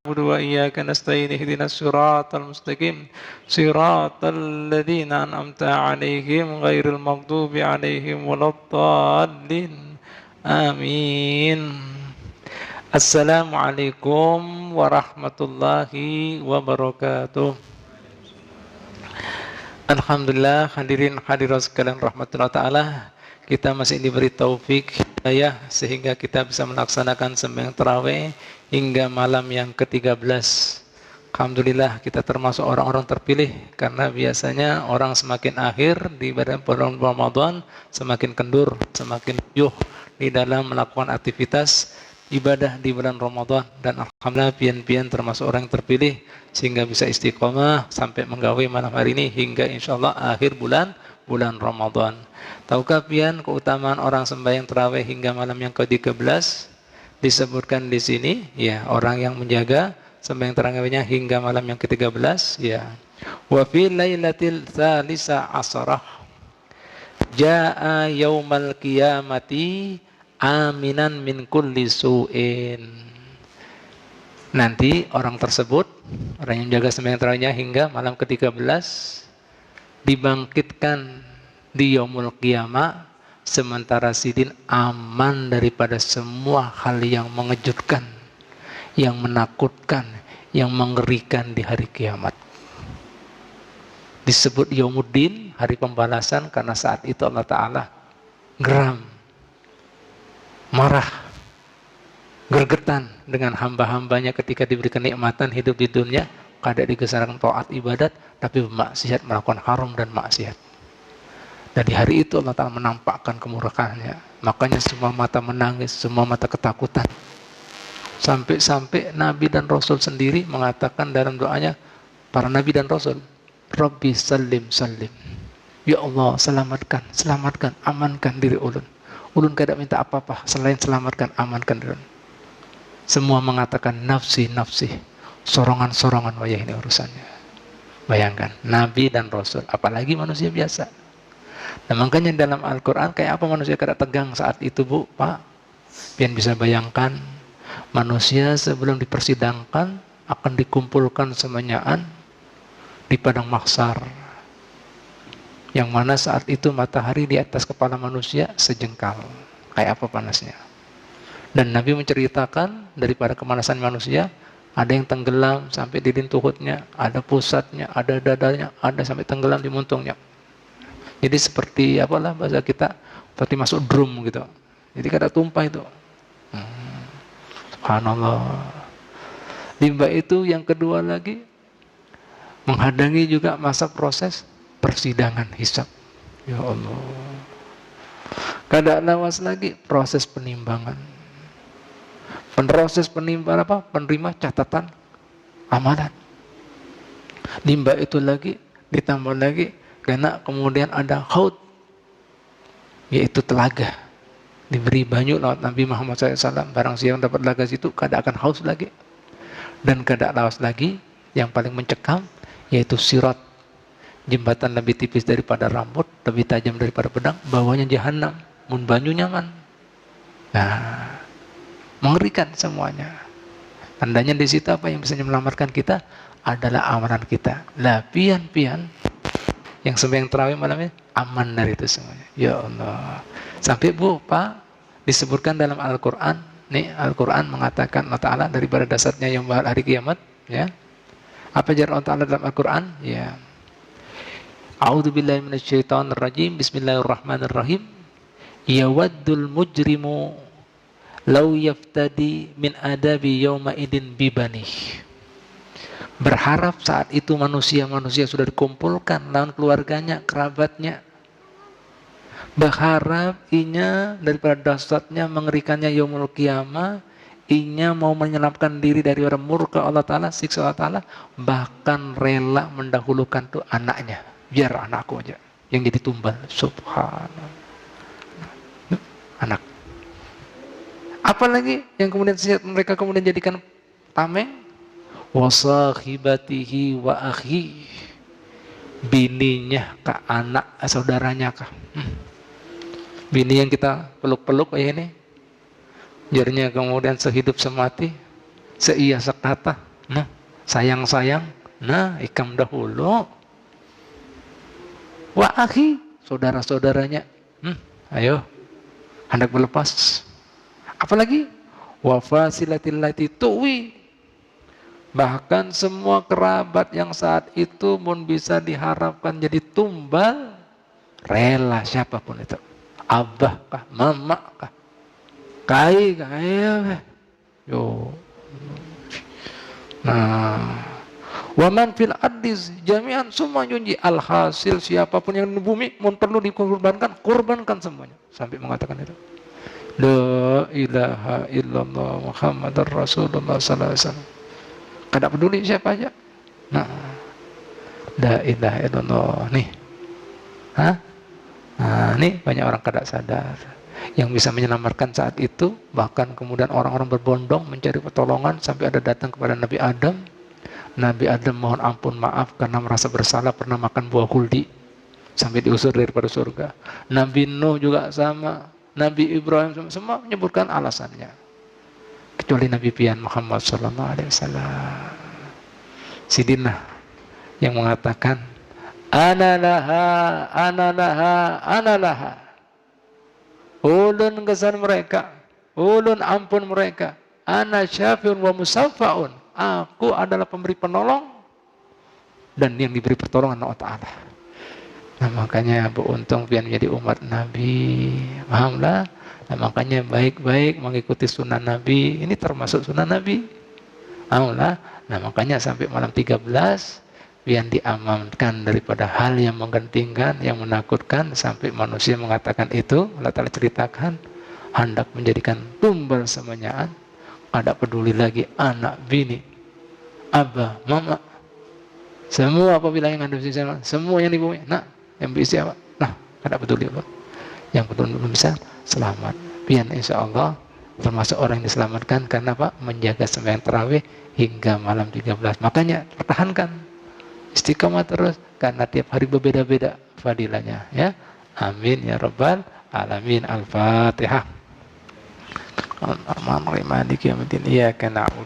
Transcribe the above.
نعبد وإياك نستعين اهدنا الصراط المستقيم صراط الذين أنعمت عليهم غير المغضوب عليهم ولا الضالين آمين. Assalamualaikum warahmatullahi wabarakatuh. Alhamdulillah, hadirin hadirat sekalian rahmatullah ta'ala, kita masih diberi taufik hidayah sehingga kita bisa melaksanakan sembahyang tarawih hingga malam yang ke-13. Alhamdulillah kita termasuk orang-orang terpilih, karena biasanya orang semakin akhir di bulan Ramadan semakin kendur, semakin yuh di dalam melakukan aktivitas ibadah di bulan Ramadan, dan alhamdulillah pian-pian termasuk orang yang terpilih sehingga bisa istiqomah sampai menggawe malam hari ini hingga insyaallah akhir bulan Ramadan. Tahukah pian keutamaan orang sembahyang tarawih hingga malam yang ke-13? Disebutkan di sini, ya, orang yang menjaga sembahyang tarawihnya hingga malam yang ke-13, ya. Wa fi lailatil tsalisa asharah jaa yaumal qiyamati aminan min kulli su'in. Nanti orang tersebut, orang yang jaga sembahyang tarawihnya hingga malam ke-13, dibangkitkan di yaumul qiyamah sementara sidin aman daripada semua hal yang mengejutkan, yang menakutkan, yang mengerikan di hari kiamat. Disebut yaumuddin, hari pembalasan, karena saat itu Allah Ta'ala geram, marah, gergetan dengan hamba-hambanya ketika diberi kenikmatan hidup di dunia, kada digesarkan taat ibadat, tapi maksiat, melakukan haram dan maksiat. Dan di hari itu Allah Ta'ala menampakkan kemurkaannya. Makanya semua mata menangis, semua mata ketakutan. Sampai-sampai Nabi dan Rasul sendiri mengatakan dalam doanya, para Nabi dan Rasul, Rabbi salim salim. Ya Allah, selamatkan, selamatkan, amankan diri ulun. Ulun kada minta apa-apa selain selamatkan, amankan diri. Semua mengatakan nafsi, nafsi. Sorongan-sorongan, wajah ini urusannya. Bayangkan, Nabi dan Rasul, apalagi manusia biasa. Nah, makanya dalam Al-Quran, kayak apa manusia kada tegang saat itu, Bu, Pak? Pian bisa bayangkan, manusia sebelum dipersidangkan akan dikumpulkan semuanyaan di padang mahsyar, yang mana saat itu matahari di atas kepala manusia sejengkal. Kayak apa panasnya. Dan Nabi menceritakan daripada kemanasan manusia, ada yang tenggelam sampai di lintuhutnya, ada pusatnya, ada dadanya, ada sampai tenggelam di muntungnya. Jadi seperti apalah bahasa kita, seperti masuk drum gitu. Jadi kada tumpah itu. Subhanallah. Limbah itu yang kedua lagi, menghadangi juga masa proses persidangan hisab. Ya Allah. Kada lawas lagi proses penimbangan. Proses penimbangan apa? Penerima catatan amalan. Limbah itu lagi ditambah lagi karena kemudian ada haud, yaitu telaga. Diberi banyu lewat Nabi Muhammad SAW. Barang siapa dapat telaga situ, kada akan haus lagi. Dan kada lawas lagi, yang paling mencekam, yaitu sirat. Jembatan lebih tipis daripada rambut, lebih tajam daripada pedang, bawahnya jahanam. Mun banyu nyaman. Nah, mengerikan semuanya. Tandanya di situ apa yang bisa menyelamatkan kita adalah amalan kita. Lah pian-pian yang sembahyang tarawih malamnya aman dari itu semuanya. Ya Allah. Sampai Bu, Pak, disebutkan dalam Al-Quran, nih Al-Quran mengatakan Allah Ta'ala daripada dasarnya yang hari kiamat, ya. Apa ajaran Allah Ta'ala dalam Al-Quran? Ya. A'udzubillahi minasyaitonirrajim. Bismillahirrahmanirrahim. Yawaddul mujrimu law yaftadi min adabi yawma idin bibanih. Berharap saat itu manusia-manusia sudah dikumpulkan lawan keluarganya, kerabatnya. Berharap inya daripada dahsyatnya, mengerikannya yaumul qiyamah, inya mau menyelamatkan diri dari orang murka Allah Ta'ala, siksa Allah Ta'ala, bahkan rela mendahulukan tuh anaknya. Biar anakku aja yang jadi tumbal. Subhanallah. Anak. Apalagi yang kemudian mereka kemudian jadikan tameng? Wasahibatihi wa akhi, bininya kah, anak saudaranya kah, bini yang kita peluk-peluk kayak ini, jadinya kemudian sehidup semati, seia sekata, sayang-sayang, nah ikam dahulu. Wa akhi, saudara-saudaranya, ayo, hendak berlepas. Apalagi wa fasilatil lati tuwi, bahkan semua kerabat yang saat itu pun bisa diharapkan jadi tumbal, rela siapapun itu, abah kah, mama kah, kai kah, yo. Nah, waman fil ardis jami'an, semua junji, alhasil siapapun yang di bumi mau perlu dikorbankan, korbankan semuanya, sampai mengatakan itu. La ilaha illallah Muhammadar Rasulullah sallallahu alaihi wasallam. Kada peduli siapa aja. Nah, la ilaha illallah nih. Hah? Nah, nih banyak orang kada sadar. Yang bisa menyelamatkan saat itu, bahkan kemudian orang-orang berbondong mencari pertolongan sampai ada datang kepada Nabi Adam. Nabi Adam mohon ampun maaf karena merasa bersalah pernah makan buah kuldi sampai diusir daripada surga. Nabi Nuh juga sama, Nabi Ibrahim semua menyebutkan alasannya. Kecuali Nabi pian Muhammad sallallahu alaihi wasallam. Sidina yang mengatakan ana laha, ana laha, ana laha. Ulun kesan mereka, ulun ampun mereka. Ana syafi'un wa musafa'un. Aku adalah pemberi penolong dan yang diberi pertolongan Allah Ta'ala. Nah, makanya beruntung pian menjadi umat Nabi. Pahamlah? Nah, makanya baik-baik mengikuti sunnah Nabi. Ini termasuk sunnah Nabi. Pahamlah? Nah, makanya sampai malam 13 pian diamankan daripada hal yang menggentingkan, yang menakutkan, sampai manusia mengatakan itu. Allah Ta'ala ceritakan hendak menjadikan tumbal semuanya. Ada peduli lagi anak, bini, abah, mama, semua apabila yang ada di sana, semua yang di bumi, nah, yang bisa apa? Nah, ada peduli apa? Yang peduli belum bisa selamat. Pian insya Allah termasuk orang yang diselamatkan karena apa? Menjaga sembahyang tarawih hingga malam 13. Makanya pertahankan istiqamah terus karena tiap hari berbeda-beda fadilahnya, ya. Amin ya rabbal alamin. Al-Fatihah. Al-Rahman Ar-Rahim Maliki Yaumiddin. Iyyaka na'budu